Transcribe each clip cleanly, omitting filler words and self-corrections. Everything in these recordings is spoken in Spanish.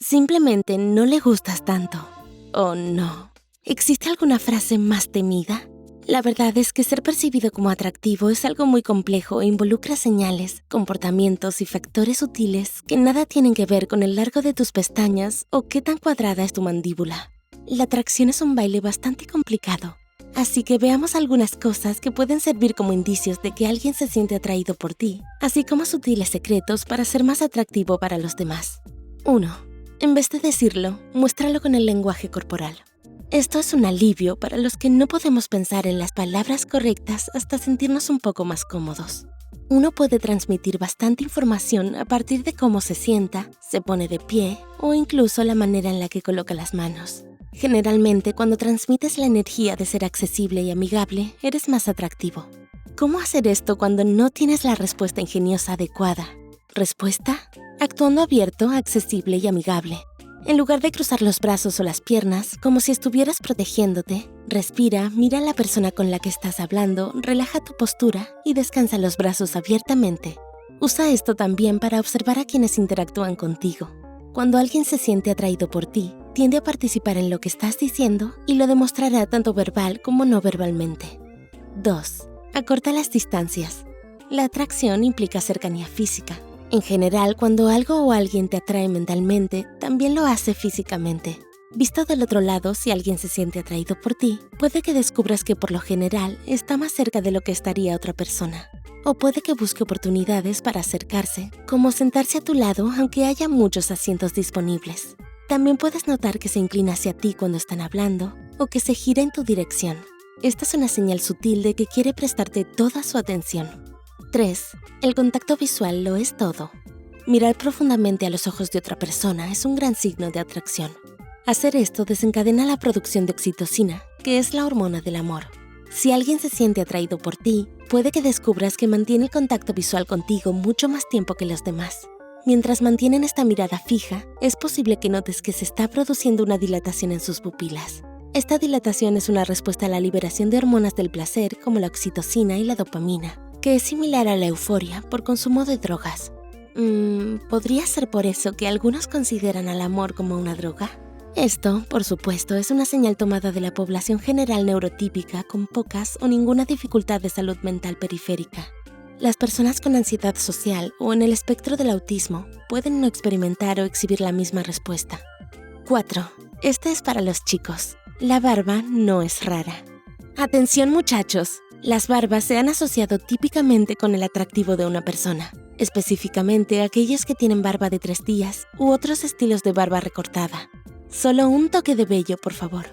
Simplemente no le gustas tanto. ¿O no? ¿Existe alguna frase más temida? La verdad es que ser percibido como atractivo es algo muy complejo e involucra señales, comportamientos y factores sutiles que nada tienen que ver con el largo de tus pestañas o qué tan cuadrada es tu mandíbula. La atracción es un baile bastante complicado, así que veamos algunas cosas que pueden servir como indicios de que alguien se siente atraído por ti, así como sutiles secretos para ser más atractivo para los demás. 1. En vez de decirlo, muéstralo con el lenguaje corporal. Esto es un alivio para los que no podemos pensar en las palabras correctas hasta sentirnos un poco más cómodos. Uno puede transmitir bastante información a partir de cómo se sienta, se pone de pie o incluso la manera en la que coloca las manos. Generalmente, cuando transmites la energía de ser accesible y amigable, eres más atractivo. ¿Cómo hacer esto cuando no tienes la respuesta ingeniosa adecuada? ¿Respuesta? Actuando abierto, accesible y amigable. En lugar de cruzar los brazos o las piernas, como si estuvieras protegiéndote, respira, mira a la persona con la que estás hablando, relaja tu postura y descansa los brazos abiertamente. Usa esto también para observar a quienes interactúan contigo. Cuando alguien se siente atraído por ti, tiende a participar en lo que estás diciendo y lo demostrará tanto verbal como no verbalmente. 2. Acorta las distancias. La atracción implica cercanía física. En general, cuando algo o alguien te atrae mentalmente, también lo hace físicamente. Visto del otro lado, si alguien se siente atraído por ti, puede que descubras que por lo general está más cerca de lo que estaría otra persona. O puede que busque oportunidades para acercarse, como sentarse a tu lado aunque haya muchos asientos disponibles. También puedes notar que se inclina hacia ti cuando están hablando o que se gira en tu dirección. Esta es una señal sutil de que quiere prestarte toda su atención. 3. El contacto visual lo es todo. Mirar profundamente a los ojos de otra persona es un gran signo de atracción. Hacer esto desencadena la producción de oxitocina, que es la hormona del amor. Si alguien se siente atraído por ti, puede que descubras que mantiene el contacto visual contigo mucho más tiempo que los demás. Mientras mantienen esta mirada fija, es posible que notes que se está produciendo una dilatación en sus pupilas. Esta dilatación es una respuesta a la liberación de hormonas del placer como la oxitocina y la dopamina, que es similar a la euforia por consumo de drogas. ¿Podría ser por eso que algunos consideran al amor como una droga? Esto, por supuesto, es una señal tomada de la población general neurotípica con pocas o ninguna dificultad de salud mental periférica. Las personas con ansiedad social o en el espectro del autismo pueden no experimentar o exhibir la misma respuesta. 4. Este es para los chicos. La barba no es rara. Atención, muchachos. Las barbas se han asociado típicamente con el atractivo de una persona, específicamente aquellos que tienen barba de 3 días u otros estilos de barba recortada. Solo un toque de vello, por favor.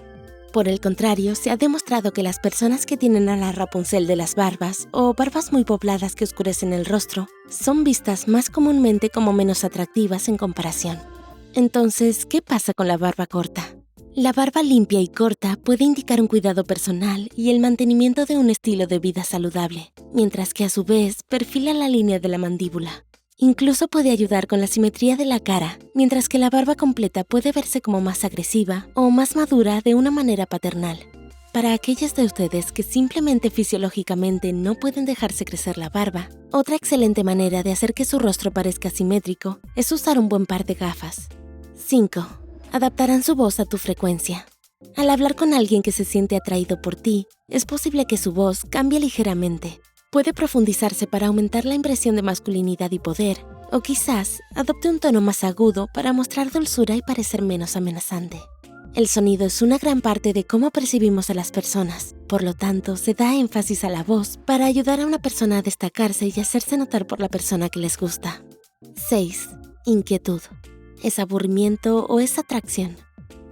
Por el contrario, se ha demostrado que las personas que tienen a la Rapunzel de las barbas o barbas muy pobladas que oscurecen el rostro son vistas más comúnmente como menos atractivas en comparación. Entonces, ¿qué pasa con la barba corta? La barba limpia y corta puede indicar un cuidado personal y el mantenimiento de un estilo de vida saludable, mientras que a su vez perfila la línea de la mandíbula. Incluso puede ayudar con la simetría de la cara, mientras que la barba completa puede verse como más agresiva o más madura de una manera paternal. Para aquellos de ustedes que simplemente fisiológicamente no pueden dejarse crecer la barba, otra excelente manera de hacer que su rostro parezca simétrico es usar un buen par de gafas. 5. Adaptarán su voz a tu frecuencia. Al hablar con alguien que se siente atraído por ti, es posible que su voz cambie ligeramente. Puede profundizarse para aumentar la impresión de masculinidad y poder, o quizás adopte un tono más agudo para mostrar dulzura y parecer menos amenazante. El sonido es una gran parte de cómo percibimos a las personas, por lo tanto, se da énfasis a la voz para ayudar a una persona a destacarse y hacerse notar por la persona que les gusta. 6. Inquietud. ¿Es aburrimiento o es atracción?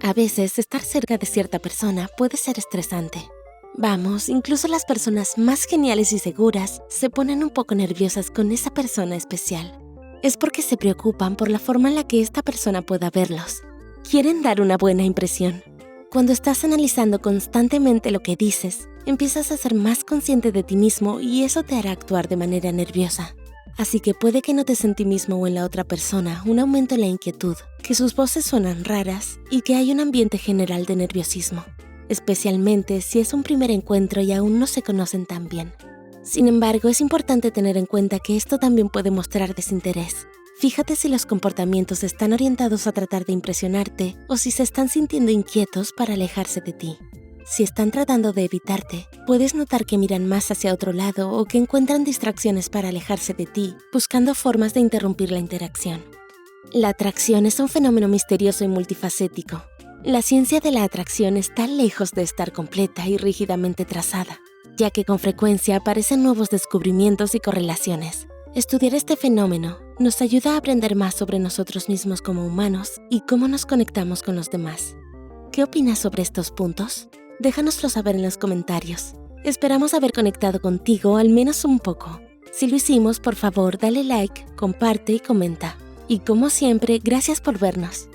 A veces, estar cerca de cierta persona puede ser estresante. Vamos, incluso las personas más geniales y seguras se ponen un poco nerviosas con esa persona especial. Es porque se preocupan por la forma en la que esta persona pueda verlos. Quieren dar una buena impresión. Cuando estás analizando constantemente lo que dices, empiezas a ser más consciente de ti mismo y eso te hará actuar de manera nerviosa. Así que puede que notes en ti mismo o en la otra persona un aumento en la inquietud, que sus voces suenan raras y que hay un ambiente general de nerviosismo, especialmente si es un primer encuentro y aún no se conocen tan bien. Sin embargo, es importante tener en cuenta que esto también puede mostrar desinterés. Fíjate si los comportamientos están orientados a tratar de impresionarte o si se están sintiendo inquietos para alejarse de ti. Si están tratando de evitarte, puedes notar que miran más hacia otro lado o que encuentran distracciones para alejarse de ti, buscando formas de interrumpir la interacción. La atracción es un fenómeno misterioso y multifacético. La ciencia de la atracción está lejos de estar completa y rígidamente trazada, ya que con frecuencia aparecen nuevos descubrimientos y correlaciones. Estudiar este fenómeno nos ayuda a aprender más sobre nosotros mismos como humanos y cómo nos conectamos con los demás. ¿Qué opinas sobre estos puntos? Déjanoslo saber en los comentarios. Esperamos haber conectado contigo al menos un poco. Si lo hicimos, por favor, dale like, comparte y comenta. Y como siempre, gracias por vernos.